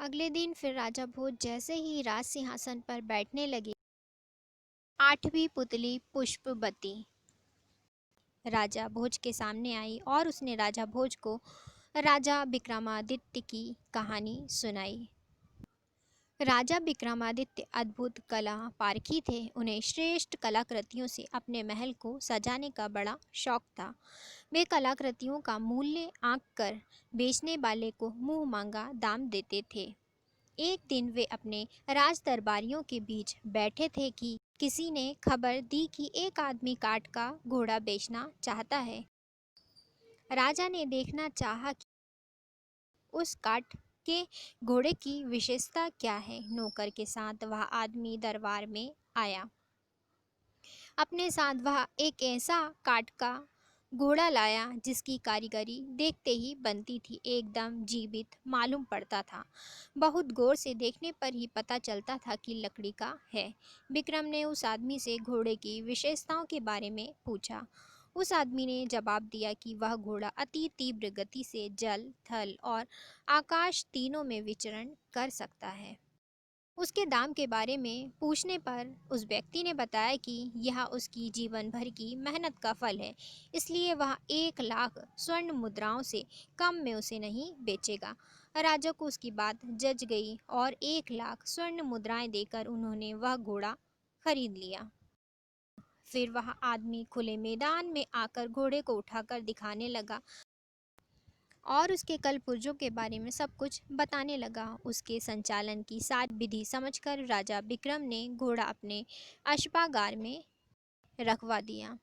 अगले दिन फिर राजा भोज जैसे ही राज सिंहासन पर बैठने लगे, आठवीं पुतली पुष्पवती राजा भोज के सामने आई और उसने राजा भोज को राजा विक्रमादित्य की कहानी सुनाई। राजा विक्रमादित्य अद्भुत कला पारखी थे। उन्हें श्रेष्ठ कलाकृतियों से अपने महल को सजाने का बड़ा शौक था। वे कलाकृतियों का मूल्य आंक कर बेचने वाले को मुंह मांगा दाम देते थे। एक दिन वे अपने राज दरबारियों के बीच बैठे थे कि किसी ने खबर दी कि एक आदमी काठ का घोड़ा बेचना चाहता है। राजा ने देखना चाहा कि उस काठ के घोड़े की विशेषता क्या है। नौकर के साथ वह आदमी दरबार में आया। अपने साथ वह एक ऐसा काठ का घोड़ा लाया जिसकी कारीगरी देखते ही बनती थी, एकदम जीवित मालूम पड़ता था। बहुत गौर से देखने पर ही पता चलता था कि लकड़ी का है। विक्रम ने उस आदमी से घोड़े की विशेषताओं के बारे में पूछा। उस आदमी ने जवाब दिया कि वह घोड़ा अति तीव्र गति से जल, थल और आकाश तीनों में विचरण कर सकता है। उसके दाम के बारे में पूछने पर उस व्यक्ति ने बताया कि यह उसकी जीवन भर की मेहनत का फल है, इसलिए वह 1 लाख स्वर्ण मुद्राओं से कम में उसे नहीं बेचेगा। राजा को उसकी बात जच गई और 1 लाख स्वर्ण मुद्राएं देकर उन्होंने वह घोड़ा खरीद लिया। फिर वह आदमी खुले मैदान में आकर घोड़े को उठाकर दिखाने लगा और उसके कल पुर्जों के बारे में सब कुछ बताने लगा। उसके संचालन की सारी विधि समझकर राजा विक्रम ने घोड़ा अपने अश्वागार में रखवा दिया।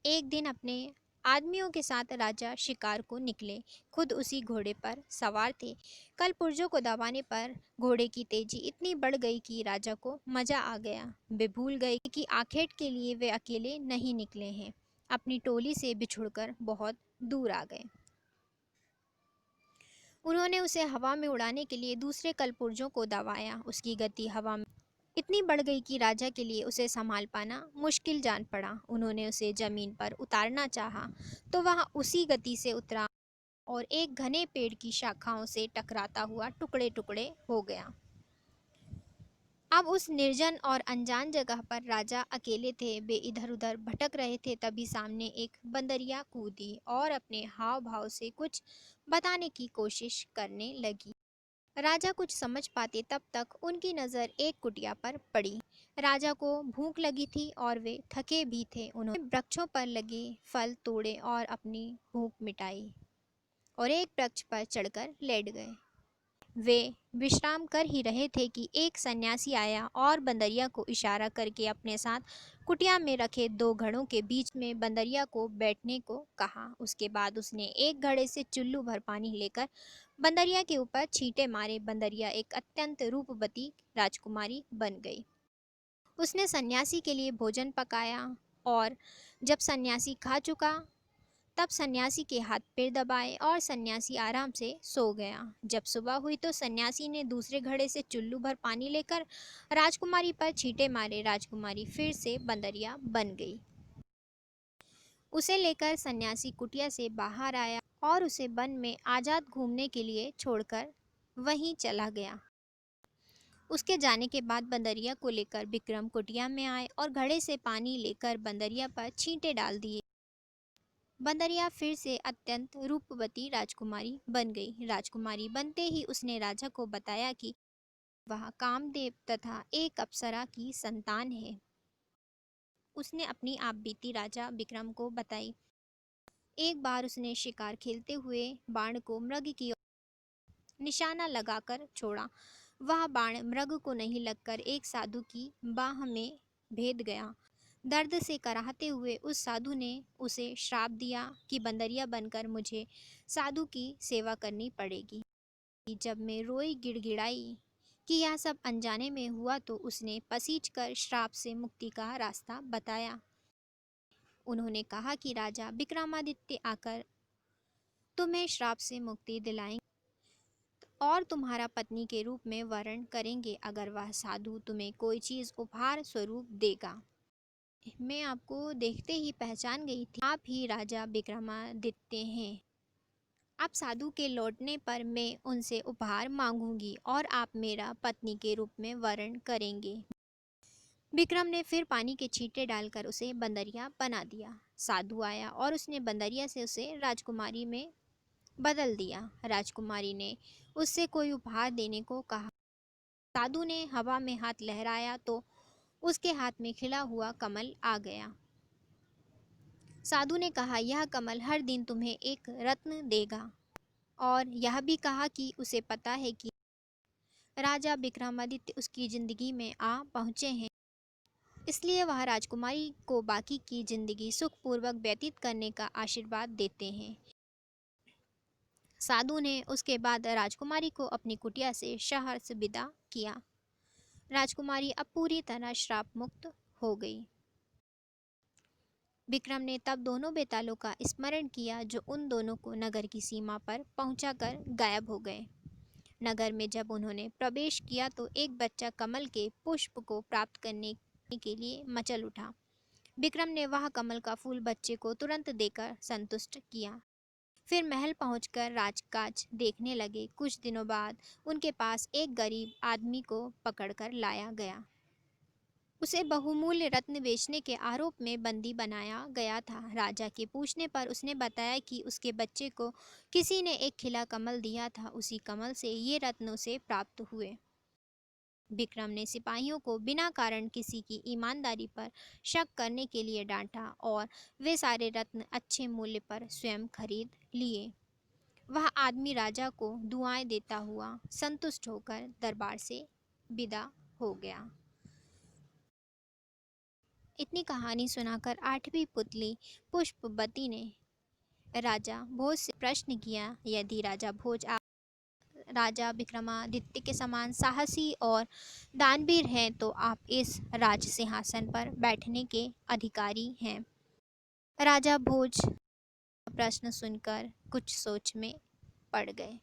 एक दिन अपने आदमियों के साथ राजा शिकार को निकले। खुद उसी घोड़े पर सवार थे। कल पुर्जों को दबाने पर घोड़े की तेजी इतनी बढ़ गई कि राजा को मजा आ गया। वे भूल गए कि आखेट के लिए वे अकेले नहीं निकले हैं। अपनी टोली से बिछुड़कर बहुत दूर आ गए। उन्होंने उसे हवा में उड़ाने के लिए दूसरे कलपुर्जों को दबाया। उसकी गति हवा में इतनी बढ़ गई कि राजा के लिए उसे संभाल पाना मुश्किल जान पड़ा। उन्होंने उसे जमीन पर उतारना चाहा तो वह उसी गति से उतरा और एक घने पेड़ की शाखाओं से टकराता हुआ टुकड़े टुकड़े हो गया। अब उस निर्जन और अनजान जगह पर राजा अकेले थे। वे इधर उधर भटक रहे थे, तभी सामने एक बंदरिया कूदी और अपने हाव भाव से कुछ बताने की कोशिश करने लगी। राजा कुछ समझ पाते तब तक उनकी नज़र एक कुटिया पर पड़ी। राजा को भूख लगी थी और वे थके भी थे। उन्होंने वृक्षों पर लगे फल तोड़े और अपनी भूख मिटाई और एक वृक्ष पर चढ़कर लेट गए। वे विश्राम कर ही रहे थे कि एक सन्यासी आया और बंदरिया को इशारा करके अपने साथ कुटिया में रखे 2 घड़ों के बीच में बंदरिया को बैठने को कहा। उसके बाद उसने एक घड़े से चुल्लू भर पानी लेकर बंदरिया के ऊपर छींटे मारे। बंदरिया एक अत्यंत रूपवती राजकुमारी बन गई। उसने सन्यासी के लिए भोजन पकाया और जब सन्यासी खा चुका तब सन्यासी के हाथ पैर दबाए और सन्यासी आराम से सो गया। जब सुबह हुई तो सन्यासी ने दूसरे घड़े से चुल्लू भर पानी लेकर राजकुमारी पर छींटे मारे। राजकुमारी फिर से बंदरिया बन गई। उसे लेकर सन्यासी कुटिया से बाहर आया और उसे वन में आज़ाद घूमने के लिए छोड़कर वहीं चला गया। उसके जाने के बाद बंदरिया को लेकर विक्रम कुटिया में आए और घड़े से पानी लेकर बंदरिया पर छींटे डाल दिए। बंदरिया फिर से अत्यंत रूपवती राजकुमारी बन गई। राजकुमारी बनते ही उसने राजा को बताया कि वह कामदेव तथा एक अप्सरा की संतान है। उसने अपनी आप बीती राजा विक्रम को बताई। एक बार उसने शिकार खेलते हुए बाण को मृग की ओर निशाना लगाकर छोड़ा। वह बाण मृग को नहीं लगकर एक साधु की बाह में भेद गया। दर्द से कराहते हुए उस साधु ने उसे श्राप दिया कि बंदरिया बनकर मुझे साधु की सेवा करनी पड़ेगी। जब मैं रोई गिड़गिड़ाई कि यह सब अनजाने में हुआ तो उसने पसीजकर श्राप से मुक्ति का रास्ता बताया। उन्होंने कहा कि राजा विक्रमादित्य आकर तुम्हें श्राप से मुक्ति दिलाएंगे और तुम्हारा पत्नी के रूप में वर्ण करेंगे अगर वह साधु तुम्हें कोई चीज़ उपहार स्वरूप देगा। मैं आपको देखते ही पहचान गई थी, आप ही राजा विक्रमादित्य हैं। अब साधु के लौटने पर मैं उनसे उपहार मांगूंगी और आप मेरा पत्नी के रूप में वर्ण करेंगे। विक्रम ने फिर पानी के छींटे डालकर उसे बंदरिया बना दिया। साधु आया और उसने बंदरिया से उसे राजकुमारी में बदल दिया। राजकुमारी ने उससे कोई उपहार देने को कहा। साधु ने हवा में हाथ लहराया तो उसके हाथ में खिला हुआ कमल आ गया। साधु ने कहा, यह कमल हर दिन तुम्हें एक रत्न देगा, और यह भी कहा कि उसे पता है कि राजा विक्रमादित्य उसकी जिंदगी में आ पहुँचे हैं, इसलिए वह राजकुमारी को बाकी की जिंदगी सुखपूर्वक व्यतीत करने का आशीर्वाद देते हैं। साधु ने उसके बाद राजकुमारी को अपनी कुटिया से शहर से विदा किया। राजकुमारी अब पूरी तरह श्राप मुक्त हो गई। विक्रम ने तब दोनों बेतालों का स्मरण किया जो उन दोनों को नगर की सीमा पर पहुंचाकर गायब हो गए। नगर में जब उन्होंने प्रवेश किया तो एक बच्चा कमल के पुष्प को प्राप्त करने के लिए मचल उठा। विक्रम ने वह कमल का फूल बच्चे को तुरंत देकर संतुष्ट किया। फिर महल पहुंचकर राजकाज देखने लगे। कुछ दिनों बाद उनके पास एक गरीब आदमी को पकड़कर लाया गया। उसे बहुमूल्य रत्न बेचने के आरोप में बंदी बनाया गया था। राजा के पूछने पर उसने बताया कि उसके बच्चे को किसी ने एक खिला कमल दिया था, उसी कमल से ये रत्न उसे प्राप्त हुए। विक्रम ने सिपाहियों को बिना कारण किसी की ईमानदारी पर शक करने के लिए डांटा और वे सारे रत्न अच्छे मूल्य पर स्वयं खरीद लिए। वह आदमी राजा को दुआएं देता हुआ संतुष्ट होकर दरबार से विदा हो गया। इतनी कहानी सुनाकर आठवीं पुतली पुष्पवती ने राजा भोज से प्रश्न किया, यदि राजा भोज आप राजा विक्रमादित्य के समान साहसी और दानवीर हैं तो आप इस राज सिंहासन पर बैठने के अधिकारी हैं। राजा भोज प्रश्न सुनकर कुछ सोच में पड़ गए।